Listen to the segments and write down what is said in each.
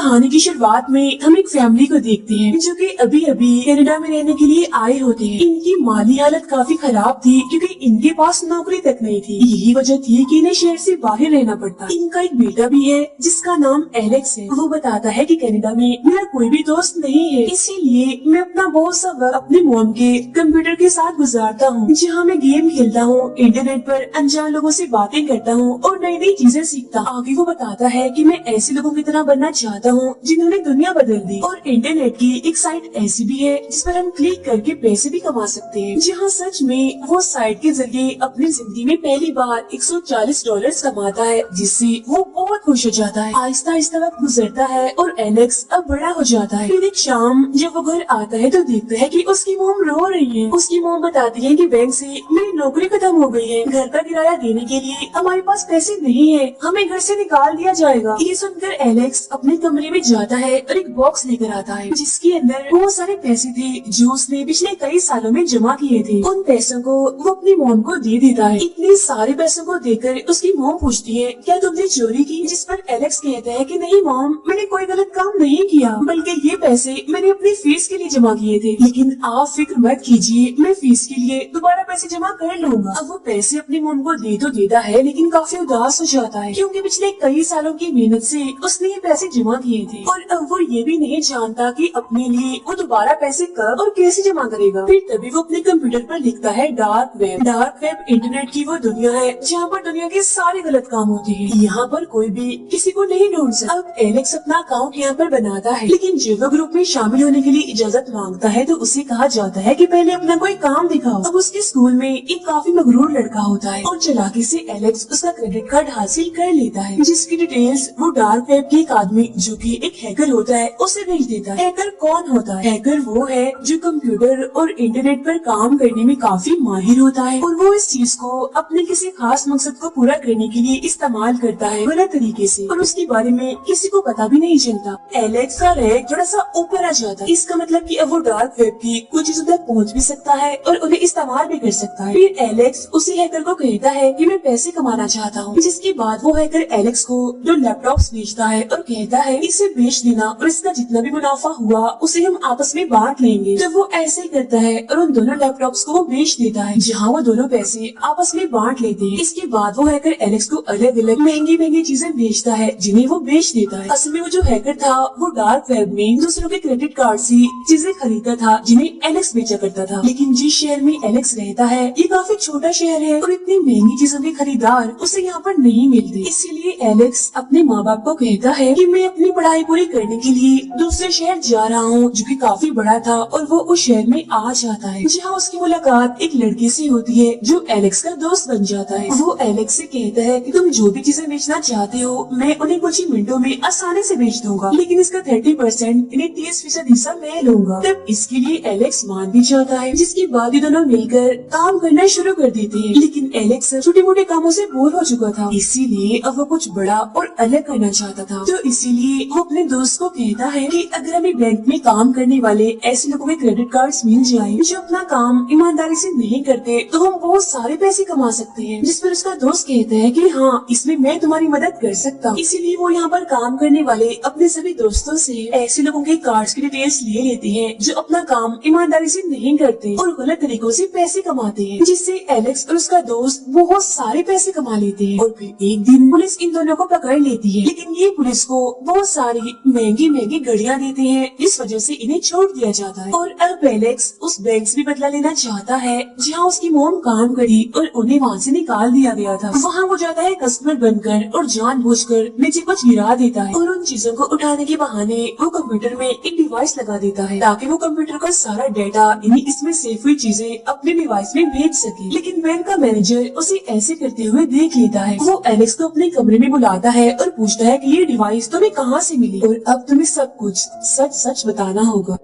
कहानी की शुरुआत में हम एक फैमिली को देखते हैं जो कि अभी अभी कनाडा में रहने के लिए आए होते हैं। इनकी माली हालत काफी खराब थी क्योंकि इनके पास नौकरी तक नहीं थी। यही वजह थी कि इन्हें शहर से बाहर रहना पड़ता। इनका एक बेटा भी है जिसका नाम एलेक्स है। वो बताता है कि कनाडा में मेरा कोई भी दोस्त नहीं है, इसीलिए मैं अपना बहुत सा वक्त अपने मॉम के कंप्यूटर के साथ गुजारता हूँ, जहाँ मैं गेम खेलता हूँ, इंटरनेट पर अनजान लोगों से बातें करता हूँ और नई नई चीजें सीखता हूँ। आगे वो बताता है कि मैं ऐसे लोगों की तरह बनना चाहता हूँ जिन्होंने दुनिया बदल दी। और इंटरनेट की एक साइट ऐसी भी है जिस पर हम क्लिक करके पैसे भी कमा सकते हैं, जहाँ सच में वो साइट के जरिए अपनी जिंदगी में पहली बार $140 कमाता है, जिससे वो बहुत खुश हो जाता है। आहिस्ता आहिस्ता वक्त गुजरता है और एलेक्स अब बड़ा हो जाता है। फिर एक शाम जब वो घर आता है तो देखता है कि उसकी मोम रो रही है। उसकी मोम बताती है कि बैंक से मेरी नौकरी खत्म हो गई है, घर का किराया देने के लिए हमारे पास पैसे नहीं है, हमें घर से निकाल दिया जाएगा। ये सुनकर एलेक्स अपने कमरे में जाता है और एक बॉक्स लेकर आता है जिसके अंदर बहुत सारे पैसे थे जो उसने पिछले कई सालों में जमा किए थे। उन पैसों को वो अपनी मोम को दे देता है। इतने सारे पैसों को देकर उसकी मोम पूछती है, क्या तुमने चोरी की? जिस पर एलेक्स कहता है कि नहीं मॉम, मैंने कोई गलत काम नहीं किया, बल्कि ये पैसे मैंने अपनी फीस के लिए जमा किए थे। लेकिन आप फिक्र मत कीजिए, मैं फीस के लिए दोबारा पैसे जमा कर लूंगा। अब वो पैसे अपनी मोम को दे तो देता है लेकिन काफी उदास हो जाता है क्योंकि पिछले कई सालों की मेहनत से उसने ये पैसे जमा किए थे और अब वो ये भी नहीं जानता कि अपने लिए वो दोबारा पैसे कब और कैसे जमा करेगा। फिर तभी वो अपने कंप्यूटर पर लिखता है dark web. Dark web internet की वो दुनिया है जहाँ पर दुनिया के सारे गलत काम होते हैं। यहाँ पर कोई भी किसी को नहीं ढूंढ सकता। अब एलेक्स अपना अकाउंट यहाँ पर बनाता है, लेकिन जब वो ग्रुप में शामिल होने के लिए इजाजत मांगता है तो उसे कहा जाता है कि पहले अपना कोई काम दिखाओ। अब उसके स्कूल में एक काफी मगरूर लड़का होता है और चालाकी से एलेक्स उसका क्रेडिट कार्ड हासिल कर लेता है, जिसकी डिटेल्स वो डार्क वेब के एक आदमी जो कि एक हैकर होता है उसे भेज देता है। हैकर कौन होता है? हैकर वो है जो कंप्यूटर और इंटरनेट पर काम करने में काफी माहिर होता है और वो इस चीज को अपने किसी खास मकसद को पूरा करने के लिए इस्तेमाल करता है गलत तरीके से और उसके बारे में किसी को पता भी नहीं चलता। एलेक्स का रैंक थोड़ा सा ऊपर आ जाता है। इसका मतलब कि अब वो डार्क वेब की कुछ चीजों तक पहुंच भी सकता है और उन्हें इस्तेमाल भी कर सकता है। फिर एलेक्स उसी हैकर को कहता है कि मैं पैसे कमाना चाहता हूँ, जिसके बाद वो हैकर एलेक्स को दो लैपटॉप्स बेचता है और कहता है इसे बेच देना और इसका जितना भी मुनाफा हुआ उसे हम आपस में बांट लेंगे। तो वो ऐसे ही करता है और उन दोनों लैपटॉप्स को वो बेच देता है, जहाँ वो दोनों पैसे आपस में बांट लेते हैं। इसके बाद वो हैकर एलेक्स को अलग अलग महंगी महंगी चीजें बेचता है जिन्हें वो बेच देता है। असल में वो जो हैकर था वो डार्क वेब में दूसरों के क्रेडिट कार्ड से चीजें खरीदता था जिन्हें एलेक्स बेचा करता था। लेकिन जिस शहर में एलेक्स रहता है ये काफी छोटा शहर है और इतनी महंगी चीजों के खरीदार उसे यहाँ पर नहीं मिलते। इसीलिए एलेक्स अपने माँ बाप को कहता है कि मैं अपनी पढ़ाई पूरी करने के लिए दूसरे शहर जा रहा हूँ जो कि काफी बड़ा था और वो उस शहर में आ जाता है, जहाँ उसकी मुलाकात एक लड़के से होती है जो एलेक्स का दोस्त बन जाता है। वो एलेक्स से कहता है कि तुम जो भी चीजें बेचना चाहते हो मैं उन्हें कुछ ही मिनटों में आसानी से बेच दूंगा, लेकिन इसका 30% यानी 30% हिस्सा मैं लूंगा। तब इसके लिए एलेक्स मान भी जाता है, जिसके बाद ये दोनों मिलकर काम करना शुरू कर देते हैं। लेकिन एलेक्स छोटे मोटे कामों से बोर हो चुका था, इसीलिए अब वो कुछ बड़ा और अलग करना चाहता था। तो इसीलिए वो अपने दोस्त को कहता है कि अगर हमें बैंक में काम करने वाले ऐसे लोगों के क्रेडिट कार्ड्स मिल जाए जो अपना काम ईमानदारी से नहीं करते तो हम बहुत सारे पैसे कमा सकते हैं। जिस पर उसका दोस्त कहता है कि हाँ, इसमें मैं तुम्हारी मदद कर सकता हूँ। इसीलिए वो यहाँ पर काम करने वाले अपने सभी दोस्तों से ऐसे लोगों के कार्ड्स की डिटेल्स ले लेते हैं जो अपना काम ईमानदारी से नहीं करते और गलत तरीकों से पैसे कमाते हैं, जिससे एलेक्स और उसका दोस्त बहुत सारे पैसे कमा लेते हैं। और फिर एक दिन पुलिस इन दोनों को पकड़ लेती है, लेकिन ये पुलिस को बहुत सारी महंगी महंगी घड़ियां देते हैं, इस वजह से इन्हें छोड़ दिया जाता है। और अब एलेक्स उस बैंक से बदला लेना चाहता है जहाँ उसकी मोम काम करी और उन्हें वहाँ से निकाल दिया गया था। वहाँ वो जाता है कस्टमर बनकर और जानबूझकर नीचे कुछ गिरा देता है और उन चीजों को उठाने के बहाने वो कंप्यूटर में एक डिवाइस लगा देता है ताकि वो कंप्यूटर का सारा डेटा यानी इसमें सेव हुई चीजें अपने डिवाइस में भेज सके। लेकिन बैंक का मैनेजर उसे ऐसे करते हुए देख लेता है। वो एलेक्स को अपने कमरे में बुलाता है और पूछता है कि ये डिवाइस तुम्हें कहाँ से मिली और अब तुम्हें सब कुछ सच सच बताना होगा।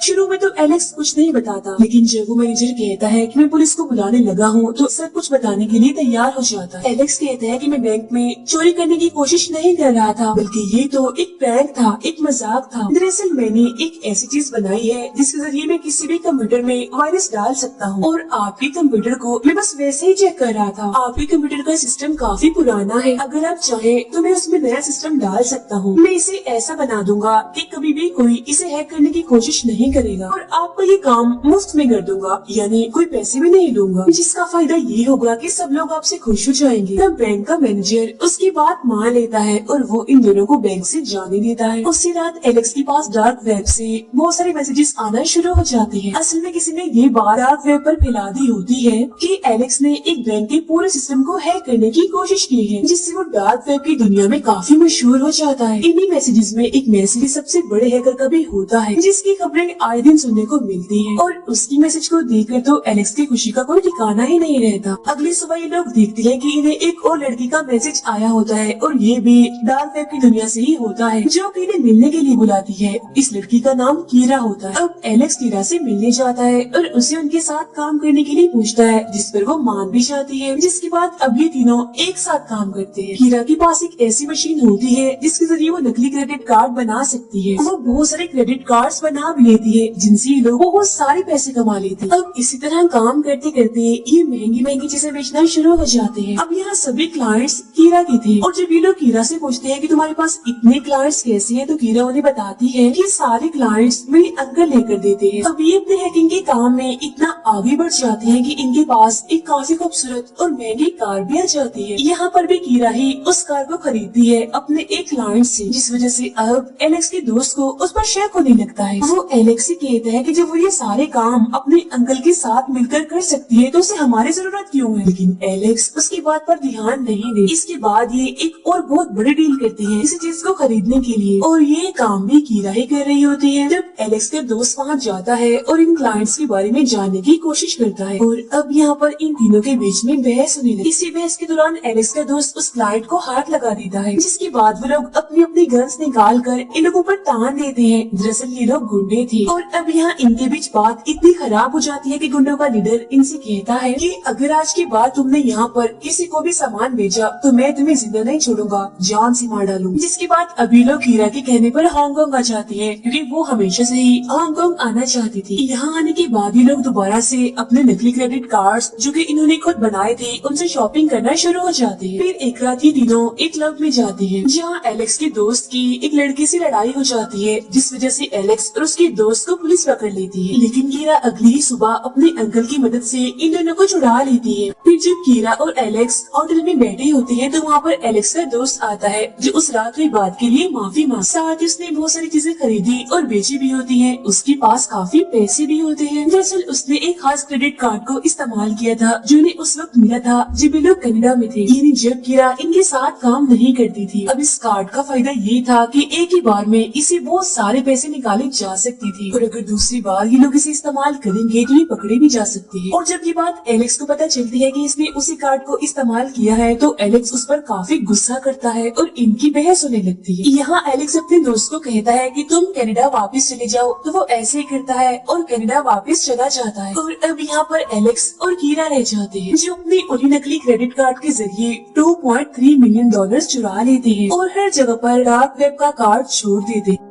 शुरू में तो एलेक्स कुछ नहीं बताता, लेकिन जब वो मैनेजर कहता है कि मैं पुलिस को बुलाने लगा हूँ तो सब कुछ बताने के लिए तैयार हो जाता है। एलेक्स कहता है कि मैं बैंक में चोरी करने की कोशिश नहीं कर रहा था, बल्कि ये तो एक प्रैंक था, एक मजाक था। दरअसल मैंने एक ऐसी चीज बनाई है जिसके जरिए मैं किसी भी कंप्यूटर में वायरस डाल सकता हूँ, और आपके कंप्यूटर को मैं बस वैसे ही चेक कर रहा था। आपके कंप्यूटर का सिस्टम काफी पुराना है, अगर आप चाहे तो मैं उसमें नया सिस्टम डाल सकता हूँ। मैं इसे ऐसा बना दूंगा कि कभी भी कोई इसे हैक करने की कोशिश नहीं करेगा, और आपका ये काम मुफ्त में कर दूंगा, यानी कोई पैसे भी नहीं लूंगा, जिसका फायदा ये होगा कि सब लोग आपसे खुश हो जाएंगे। तब बैंक का मैनेजर उसकी बात मान लेता है और वो इन दोनों को बैंक से जाने देता है। उसी रात एलेक्स के पास डार्क वेब से बहुत सारे मैसेजेस आना शुरू हो जाते हैं। असल में किसी ने ये बात डार्क वेब पर फैला दी होती है कि एलेक्स ने एक बैंक के पूरे सिस्टम को हैक करने की कोशिश की है, जिससे वो डार्क वेब की दुनिया में काफी मशहूर हो जाता है। इन्हीं मैसेजेस में एक मैसेज सबसे बड़े हैकर का भी होता है, जिसकी खबरें आए दिन सुनने को मिलती है, और उसकी मैसेज को देखकर तो एलेक्स की खुशी का कोई ठिकाना ही नहीं रहता। अगली सुबह ये लोग देखते हैं कि इन्हें एक और लड़की का मैसेज आया होता है, और ये भी डार्क वेब की दुनिया से ही होता है, जो कि इन्हें मिलने के लिए बुलाती है। इस लड़की का नाम कीरा होता है। अब एलेक्स कीरा से मिलने जाता है और उसे उनके साथ काम करने के लिए पूछता है, जिस पर वो मान भी जाती है, जिसके बाद अब ये तीनों एक साथ काम करते हैं। कीरा के पास एक ऐसी मशीन होती है जिसके जरिए वो नकली क्रेडिट कार्ड बना सकती है। वो बहुत सारे क्रेडिट कार्ड्स बना भी लेती है, जिनसे ये लोग बहुत सारे पैसे कमा लेते हैं। अब इसी तरह काम करते करते ये महंगी महंगी चीजें बेचना शुरू हो जाते हैं। अब यहाँ सभी क्लाइंट्स कीरा के थे, और जब ये लोग कीरा से पूछते हैं कि तुम्हारे पास इतने क्लाइंट्स कैसे हैं, तो कीरा उन्हें बताती है कि सारे क्लाइंट्स मेरे अंकल लेकर देते हैं। अब ये अपने हैकिंग के काम में इतना आगे बढ़ जाते हैं कि इनके पास एक काफी खूबसूरत और महंगी कार भी आ जाती है। यहाँ पर भी कीरा ही उस कार को खरीदती है अपने एक क्लाइंट से, जिस वजह से अब एलेक्स के दोस्त को उस पर शक होने लगता है। वो एलेक्स से कहता है कि जब वो ये सारे काम अपने अंकल के साथ मिलकर कर सकती है तो उसे हमारी जरूरत क्यों है, लेकिन एलेक्स उसकी बात पर ध्यान नहीं दे। इसके बाद ये एक और बहुत बड़ी डील करते हैं इसी चीज को खरीदने के लिए, और ये काम भी कीरा ही कर रही होती है। जब एलेक्स का दोस्त वहाँ जाता है और इन क्लाइंट्स के बारे में जानने की कोशिश करता है, और अब यहाँ पर इन तीनों के बीच में बहस होने लगी। इसी बहस के दौरान एलेक्स का दोस्त उस क्लाइंट को हाथ लगा देता है, जिसके बाद वो लोग अपनी अपनी गन्स निकाल कर इन लोगों पर तान देते हैं। दरअसल ये लोग गुंडे थे, और अब यहाँ इनके बीच बात इतनी खराब हो जाती है कि गुंडों का लीडर इनसे कहता है कि अगर आज के बाद तुमने यहाँ पर किसी को भी सामान भेजा तो मैं तुम्हें जिंदा नहीं छोड़ूंगा, जान से मार डालूंगा। जिसके बाद अभी लोग कीरा के कहने पर हांगकांग आ जाती है, क्योंकि वो हमेशा से ही हांगकांग आना चाहती थी। यहाँ आने के बाद ये लोग दोबारा से अपने नकली क्रेडिट कार्ड्स जो कि इन्होंने खुद बनाए थे उनसे शॉपिंग करना शुरू हो जाते हैं। फिर एक रात ये तीनों एक क्लब में जाते हैं, जहाँ एलेक्स के दोस्त की एक लड़की से लड़ाई हो जाती है, जिस वजह से एलेक्स और उसके दोस्त को पुलिस पकड़ लेती है। लेकिन कीरा अगली ही सुबह अपने अंकल की मदद से इन दोनों को छुड़ा लेती है। फिर जब कीरा और एलेक्स होटल में बैठे होते हैं तो वहाँ पर एलेक्स का दोस्त आता है, जो उस रात हुई बात के लिए माफी मांग। साथ ही उसने बहुत सारी चीजें खरीदी और बेची भी होती है, उसके पास काफी पैसे भी होते हैं। दरअसल उसने एक खास क्रेडिट कार्ड को इस्तेमाल किया था जो इन्हें उस वक्त मिला था जब ये लोग कनाडा में थे, यानी जब कीरा इनके साथ काम नहीं करती थी। अब इस कार्ड का फायदा ये था कि एक ही बार में इसे बहुत सारे पैसे निकाले जा सकते थे, और अगर दूसरी बार ये लोग इसे इस्तेमाल करेंगे तो ये पकड़े भी जा सकते हैं। और जब ये बात एलेक्स को पता चलती है कि इसने उसी कार्ड को इस्तेमाल किया है तो एलेक्स उस पर काफी गुस्सा करता है और इनकी बहस होने लगती है। यहाँ एलेक्स अपने दोस्त को कहता है कि तुम कनाडा वापस चले जाओ, तो वो ऐसे ही करता है और कनाडा वापस चला जाता है। और अब यहाँ पर एलेक्स और कीरा रह जाते हैं, जो अपने उन्हीं नकली क्रेडिट कार्ड के जरिए $2.3 मिलियन चुरा लेते हैं और हर जगह पर डार्क वेब का कार्ड छोड़ देते हैं।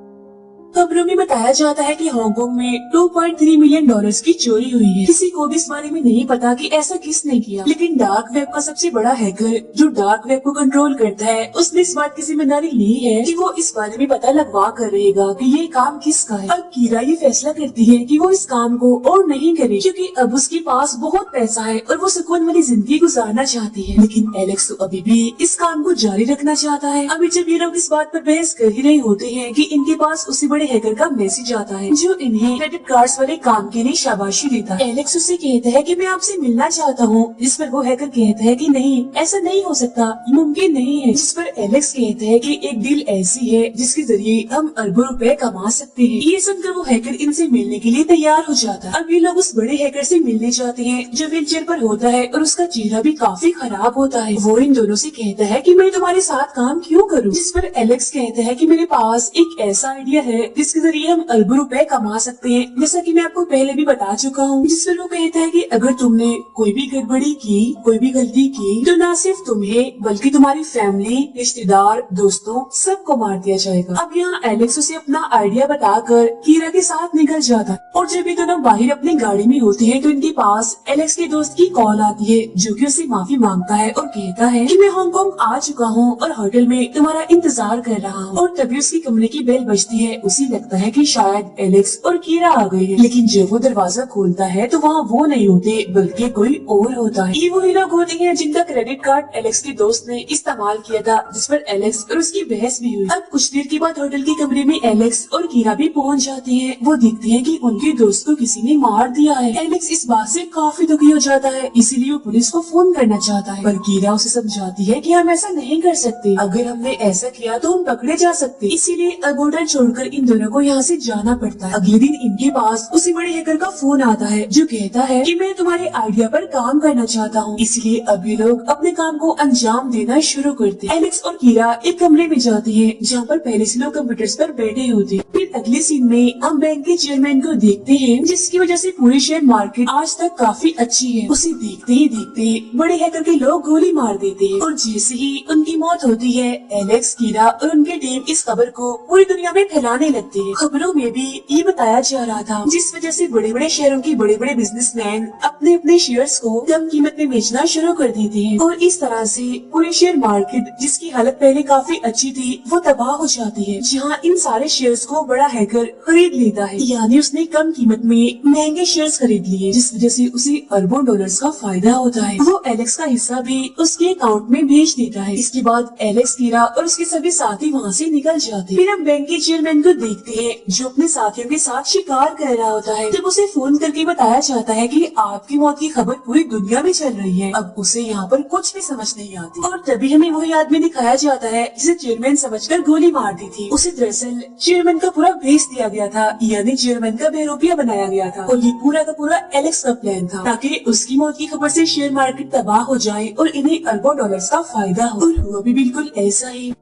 खबरों में बताया जाता है कि हांगकांग में $2.3 मिलियन की चोरी हुई है। किसी को भी इस बारे में नहीं पता कि ऐसा किसने किया, लेकिन डार्क वेब का सबसे बड़ा हैकर जो डार्क वेब को कंट्रोल करता है उसने इस बात की जिम्मेदारी ली है कि वो इस बारे में पता लगवा कर रहेगा कि ये काम किसका है। अब कीरा ये फैसला करती है कि वो इस काम को और नहीं करे, क्योंकि अब उसके पास बहुत पैसा है और वो सुकून वाली जिंदगी गुजारना चाहती है। लेकिन एलेक्स तो अभी भी इस काम को जारी रखना चाहता है। अभी जब ये लोग इस बात पर बहस कर ही रहे होते हैं कि इनके पास उसी बड़े हैकर का मैसेज आता है जो इन्हें क्रेडिट कार्ड्स वाले काम के लिए शाबाशी देता है। एलेक्स उससे कहता है कि मैं आपसे मिलना चाहता हूँ, जिस पर वो हैकर कहता है कि नहीं, ऐसा नहीं हो सकता, मुमकिन नहीं है। जिस पर एलेक्स कहता है कि एक डील ऐसी है जिसके जरिए हम अरबों रुपए कमा सकते हैं। ये सुनकर वो हैकर इनसे मिलने के लिए तैयार हो जाता है। अब ये लोग उस बड़े हैकर से मिलने जाते हैं जो व्हीलचेयर पर होता है और उसका चेहरा भी काफी खराब होता है। वो इन दोनों से कहता है कि मैं तुम्हारे साथ काम क्यों करूँ, जिस पर एलेक्स कहता है कि मेरे पास एक ऐसा आइडिया है जिसके जरिए हम अरबों रुपए कमा सकते हैं, जैसा कि मैं आपको पहले भी बता चुका हूँ। जिसमें वो कहता है कि अगर तुमने कोई भी गड़बड़ी की, कोई भी गलती की, तो न सिर्फ तुम्हें बल्कि तुम्हारी फैमिली, रिश्तेदार, दोस्तों सबको मार दिया जाएगा। अब यहाँ एलेक्स उसे अपना आइडिया बताकर कीरा के साथ निकल जाता है और जब ये दोनों बाहर अपनी गाड़ी में होते हैं तो इनके पास एलेक्स के दोस्त की कॉल आती है, जो कि उसे माफी मांगता है और कहता है कि मैं हांगकांग आ चुका हूँ और होटल में तुम्हारा इंतजार कर रहा हूँ। और तभी उसकी कमरे की बेल बजती है। उसे लगता है कि शायद एलेक्स और कीरा आ गए हैं, लेकिन जब वो दरवाजा खोलता है तो वहाँ वो नहीं होते बल्कि कोई और होता है। ये वही लोग होते हैं जिनका क्रेडिट कार्ड एलेक्स के दोस्त ने इस्तेमाल किया था, जिस पर एलेक्स और उसकी बहस भी हुई। अब कुछ देर के बाद होटल के कमरे में एलेक्स और कीरा भी पहुँच जाते हैं। वो देखते हैं कि उनके दोस्त को किसी ने मार दिया है। एलेक्स इस बात से काफी दुखी हो जाता है, इसीलिए वो पुलिस को फोन करना चाहता है, पर कीरा उसे समझाती है कि हम ऐसा नहीं कर सकते। अगर हमने ऐसा किया तो हम पकड़े जा सकते, इसीलिए अब होटल छोड़कर इन दोनों को यहाँ से जाना पड़ता है। अगले दिन इनके पास उसी बड़े हैकर का फोन आता है, जो कहता है कि मैं तुम्हारे आइडिया पर काम करना चाहता हूँ, इसलिए अब ये लोग अपने काम को अंजाम देना शुरू करते हैं। एलेक्स और कीरा एक कमरे में जाते हैं जहाँ पर पहले से लोग कंप्यूटर्स पर बैठे होते हैं। फिर अगले सीन में हम बैंक के चेयरमैन को देखते हैं, जिसकी वजह से पूरी शेयर मार्केट आज तक काफी अच्छी है। उसे देखते ही देखते बड़े हैकर के लोग गोली मार देते हैं और जैसे ही उनकी मौत होती है, एलेक्स, कीरा और उनकी टीम इस खबर को पूरी दुनिया में फैलाने लगते हैं। खबरों में भी ये बताया जा रहा था, जिस वजह से बड़े बड़े शहरों के बड़े बड़े बिजनेसमैन अपने अपने शेयर्स को कम कीमत में बेचना शुरू कर देते हैं और इस तरह से पूरी शेयर मार्केट, जिसकी हालत पहले काफी अच्छी थी, वो तबाह हो जाती है। जहाँ इन सारे शेयर्स को बड़ा हैकर खरीद लेता है, यानी उसने कम कीमत में महंगे शेयर्स खरीद लिए, जिस वजह से उसे अरबों डॉलर्स का फायदा होता है। वो एलेक्स का हिस्सा भी उसके अकाउंट में भेज देता है। इसके बाद एलेक्स, कीरा और उसके सभी साथी वहाँ से निकल जाते हैं। फिर हम बैंक के चेयरमैन को देखते हैं, जो अपने साथियों के साथ शिकार कर रहा होता है। जब उसे फोन करके बताया जाता है कि आपकी मौत की खबर पूरी दुनिया में चल रही है, अब उसे यहाँ पर कुछ भी समझ नहीं आती। और तभी हमें वही आदमी दिखाया जाता है जिसे चेयरमैन समझकर गोली मार दी थी। उसे दरअसल चेयरमैन का पूरा भेस दिया गया था, यानी चेयरमैन का बहरूपिया बनाया गया था और ये पूरा का पूरा एलेक्स का प्लान था, ताकि उसकी मौत की खबर से शेयर मार्केट तबाह हो जाए और इन्हें अरबों डॉलर्स का फायदा हो। और हुआ भी बिल्कुल ऐसा ही।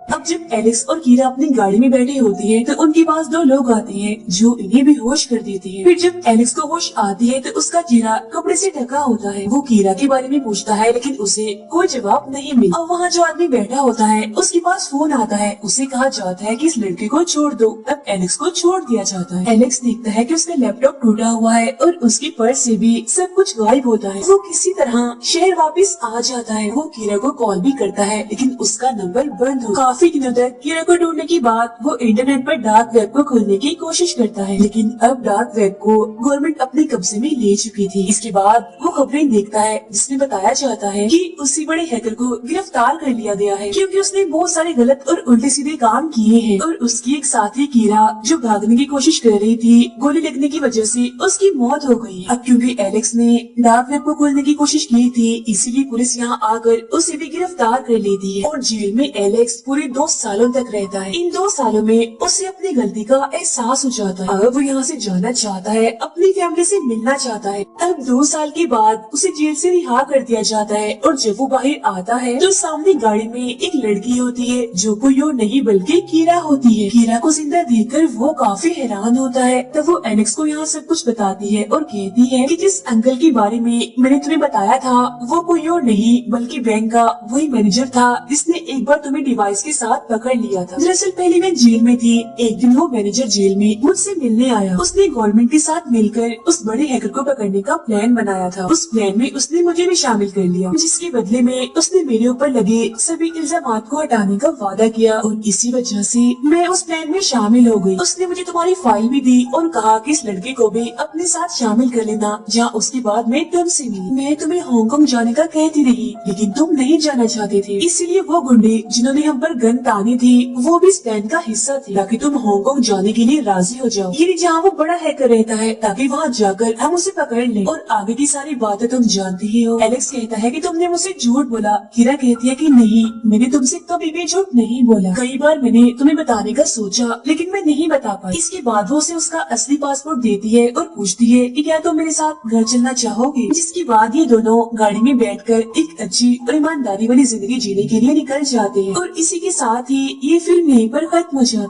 अब जब एलेक्स और कीरा अपनी गाड़ी में बैठे होते हैं तो उनके पास दो लोग आते हैं जो इन्हें बेहोश कर देते हैं। फिर जब एलेक्स को होश आती है तो उसका चेहरा कपड़े से ढका होता है। वो कीरा के बारे में पूछता है, लेकिन उसे कोई जवाब नहीं मिला। अब वहाँ जो आदमी बैठा होता है उसके पास फोन आता है। उसे कहा जाता है कि इस लड़के को छोड़ दो। अब एलेक्स को छोड़ दिया जाता है। एलेक्स देखता है कि उसका लैपटॉप टूटा हुआ है और उसके पर्स से भी सब कुछ गायब होता है। वो किसी तरह शहर वापस आ जाता है। वो कीरा को कॉल भी करता है, लेकिन उसका नंबर बंद हो। काफी दिनों तक कीरा को ढूंढने के बाद वो इंटरनेट पर डार्क वेब को खोलने की कोशिश करता है, लेकिन अब डार्क वेब को गवर्नमेंट अपने कब्जे में ले चुकी थी। इसके बाद वो खबरें देखता है जिसमें बताया जाता है कि उसी बड़े हैकर को गिरफ्तार कर लिया गया है, क्योंकि उसने बहुत सारे गलत और उल्टे सीधे काम किए हैं। और उसकी एक साथी कीरा जो भागने की कोशिश कर रही थी, गोली लगने की वजह से उसकी मौत हो गई। अब क्योंकि एलेक्स ने डार्क वेब को खोलने की कोशिश की थी, इसीलिए पुलिस यहाँ आकर उसे भी गिरफ्तार कर लेती है और जेल में एलेक्स पूरे 2 सालों तक रहता है। इन 2 सालों में उसे अपनी गलती का एहसास हो जाता है। अब वो यहाँ से जाना चाहता है, अपनी फैमिली से मिलना चाहता है। अब 2 साल के बाद उसे जेल से रिहा कर दिया जाता है और जब वो बाहर आता है तो सामने गाड़ी में एक लड़की होती है जो कोई और नहीं बल्कि कीरा होती है। कीरा को जिंदा देखकर वो काफी हैरान होता है। तब वो एलेक्स को यहाँ सब कुछ बताती है और कहती है कि जिस अंकल के बारे में मैंने तुम्हें बताया था वो कोई और नहीं बल्कि बैंक का वही मैनेजर था जिसने एक बार तुम्हें डिवाइस के साथ पकड़ लिया था। दरअसल पहले मैं जेल में थी। एक दिन वो मैनेजर जेल में मुझसे मिलने आया। उसने गवर्नमेंट के साथ मिलकर उस बड़े हैकर को पकड़ने का प्लान बनाया था। उस प्लान में उसने मुझे भी शामिल कर लिया, जिसके बदले में उसने मेरे ऊपर लगे सभी इल्जामात को हटाने का वादा किया और इसी वजह से मैं उस प्लान में शामिल हो गई। उसने मुझे तुम्हारी फाइल भी दी और कहा कि इस लड़के को भी अपने साथ शामिल कर लेना। जहाँ उसके बाद मैं तुमसे मिली। मैं तुम्हें हांगकांग जाने का कहती रही, लेकिन तुम नहीं जाना चाहते थे, इसीलिए वो गुंडे जिन्होंने हम पर गन तानी थी वो भी इस प्लान का हिस्सा थे, ताकि तुम हांगकांग जाने के लिए राजी हो जाओ। ये जहाँ वो बड़ा हैकर रहता है, ताकि वहाँ जाकर हम उसे पकड़ लें। और आगे की सारी बातें तुम जानती ही हो। एलेक्स कहता है कि तुमने मुझसे झूठ बोला। कीरा कहती है कि नहीं, मैंने तुमसे कभी भी झूठ नहीं बोला। कई बार मैंने तुम्हें बताने का सोचा, लेकिन मैं नहीं बता पाई। इसके बाद वो उसे उसका असली पासपोर्ट देती है और पूछती है कि क्या तुम मेरे साथ घर चलना चाहोगे। जिसके बाद ये दोनों गाड़ी में बैठकर एक अच्छी और ईमानदारी वाली जिंदगी जीने के लिए निकल जाते हैं। और इसी के साथ ही ये फिल्म यहीं पर खत्म हो जाती है।